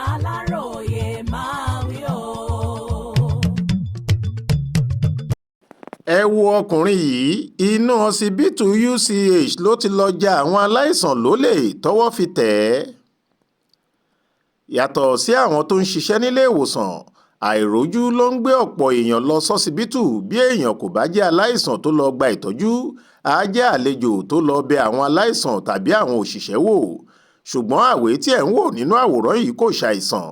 Aláròyé máa wí o. ẹ wo ọkùnrin yìí inú ọsibítù UCH ló ti lọ́ọ́ ja àwọn aláìsàn lólè tọ́wọ́ fi tẹ̀ ẹ́. yàtọ̀ sí àwọn tó ń ṣiṣẹ́ nílé ìwòsàn àìrójú ló ń gbé ọ̀pọ̀ èèyàn lọ sọsibítù bí èèyàn kò bá jẹ́ aláìsàn tó lọ gba ìtọ́jú á jẹ́ àlejò tó lọ bẹ àwọn aláìsàn tàbí àwọn òṣìṣẹ́ wò ṣùgbọ́n àwé tí ẹ̀ ń wò nínú àwòrán yìí kò ṣàìsàn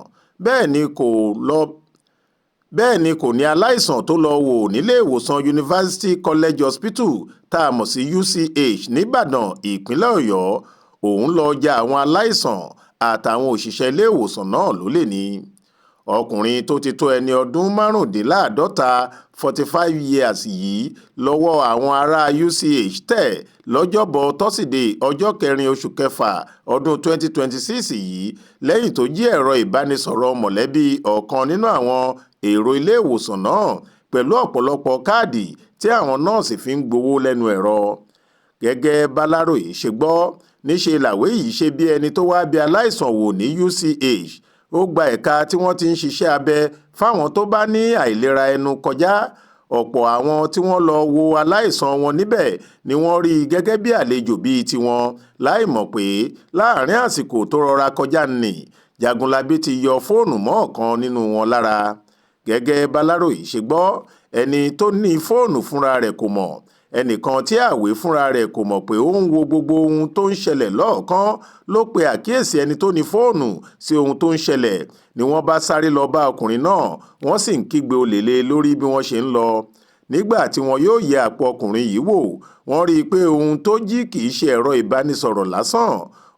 bẹ́ẹ̀ ni kò ní aláìsàn tó lọ wò nílé ìwòsàn University College Hospital tá a mọ̀ sí UCH nìbàdàn ìpínlẹ̀ ọ̀yọ́ òun lọ ja àwọn aláìsàn àtàwọn òṣìṣẹ́ ilé ìwòsàn náà lólè ní. ọkùnrin tó ti tó ẹni ọdún márùndínláàádọ́ta 45 years yìí lọ́wọ́ àwọn ará UCH tẹ̀ lọ́jọ́bọ̀ tọ́sídẹ̀ẹ́ ọjọ́ 4 oṣù kẹfà ọdún 2026 yìí lẹ́yìn tó jí ẹ̀rọ ìbánisọ̀rọ̀ mọ̀lẹ́bí ọ̀kan nínú àwọn èrò ilé ìwòsàn náà pẹ̀lú ọ̀pọ̀lọpọ̀ káàdì tí àwọn nọ́ọ̀sì fi ń gbowó lẹ́nu ẹ̀rọ. gẹ́gẹ́ b'Aláròyé ṣe gbọ́ níṣe làwé yìí ṣe bí ẹni tó wá bí aláìsàn wò ní UCH ó gba ẹ̀ka tí wọ́n ti ń ṣiṣẹ́ abẹ fáwọn tó bá ní àìlera ẹnu kọjá. ọ̀pọ̀ àwọn tí wọ́n lọ wo aláìsàn wọn níbẹ̀ ni wọ́n rí i gẹ́gẹ́ bí àlejò bíi tiwọn láì mọ̀ pé láàrin àsìkò tó rọra kọjá nì Jagunlabi ti yọ fóònù mọ́ ọ̀kan nínú wọn lára. gẹ́gẹ́ b'Aláròyé ṣe gbọ́ ẹni tó ní fóònù fúnra rẹ̀ kò mọ̀ ẹnìkan tí àwé fúnra rẹ̀ kò mọ̀ pé ó ń wo gbogbo ohun tó ń ṣẹlẹ̀ lọ́ọ̀kan ló pe àkíyèsí ẹni tó ní fóònù sí ohun tó ń ṣẹlẹ̀ ni wọ́n bá sáré lọ bá ọkùnrin náà wọ́n sì ń kígbe olè lé lórí bí wọ́n ṣe ń lọ. nígbà tí wọn yóò yẹ àpò ọkùnrin yìí wò wọ́n rí i pé ohun tó jí kì í ṣe ẹ̀rọ ìbánisọ̀rọ̀ lásán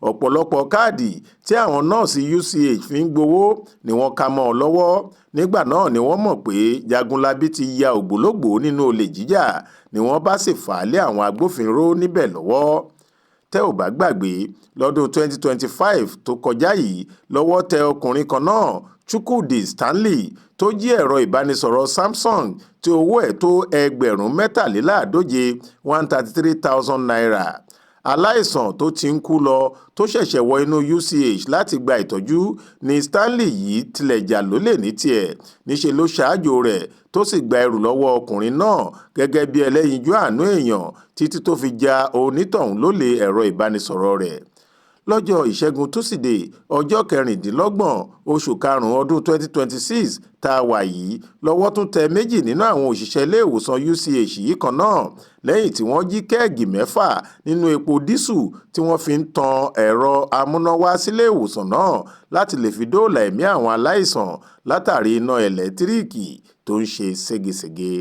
ọ̀pọ̀lọpọ̀ káàdì tí àwọn nọ́ọ̀sì UCH fi ń gbowó ni wọ́n ká mọ́ ọ lọ́wọ́. nígbà náà ni wọ́n mọ̀ pé Jagunlabi ti ya ògbólógbòó nínú olè jíjà ni wọ́n bá sì fà á lé àwọn agbófinró níbẹ̀ lọ́wọ́. tẹ́ ò bá gbàgbé lọ́dún 2025 tó kọjá yìí lọ́wọ́ tẹ ọkùnrin kan náà Chukwudi Stanley tó jí ẹ̀rọ ìbánisọ̀rọ̀ Samsung tí owó ẹ̀ tó ẹgbẹ̀rún mẹ́tàléláàádóje 133,000 naira. aláìsàn tó ti ń kú lọ tó ṣẹ̀ṣẹ̀ wọ inú UCH láti gba ìtọ́jú ni Stanley yìí tilẹ̀ jà lólè ní tiẹ̀ níṣẹ́ ló ṣáájú rẹ̀ tó sì gba ẹrù lọ́wọ́ ọkùnrin náà gẹ́gẹ́ bí ẹlẹ́yinjú àánú èèyàn títí tó fi ja onítọ̀hún lólè ẹ̀rọ ìbánisọ̀rọ̀ rẹ̀. lọ́jọ́ ìṣẹ́gun túsídẹ̀ẹ́ ọjọ́ 26 oṣù karùn-ún ọdún 2026 tá a wà yìí lọ́wọ́ tún tẹ méjì nínú àwọn òṣìṣẹ́ ilé ìwòsàn UCH yìí kan náà lẹ́yìn tí wọ́n jí kẹ́ẹ̀gì 6 nínú epo dísù tí wọ́n fi ń tan ẹ̀rọ amúnáwá sílé ìwòsàn náà láti lè fi dóòlà ẹ̀mí àwọn aláìsàn látàrí iná ẹ̀lẹ́tíríìkì tó ń ṣe ségesège.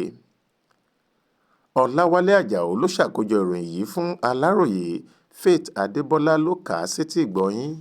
Ọláwálé Àjàó ló ṣàkójọ ìròyìn yìí fún Aláròyé. Faith Adébọlá ló kà á sétí ìgbọ́ yín.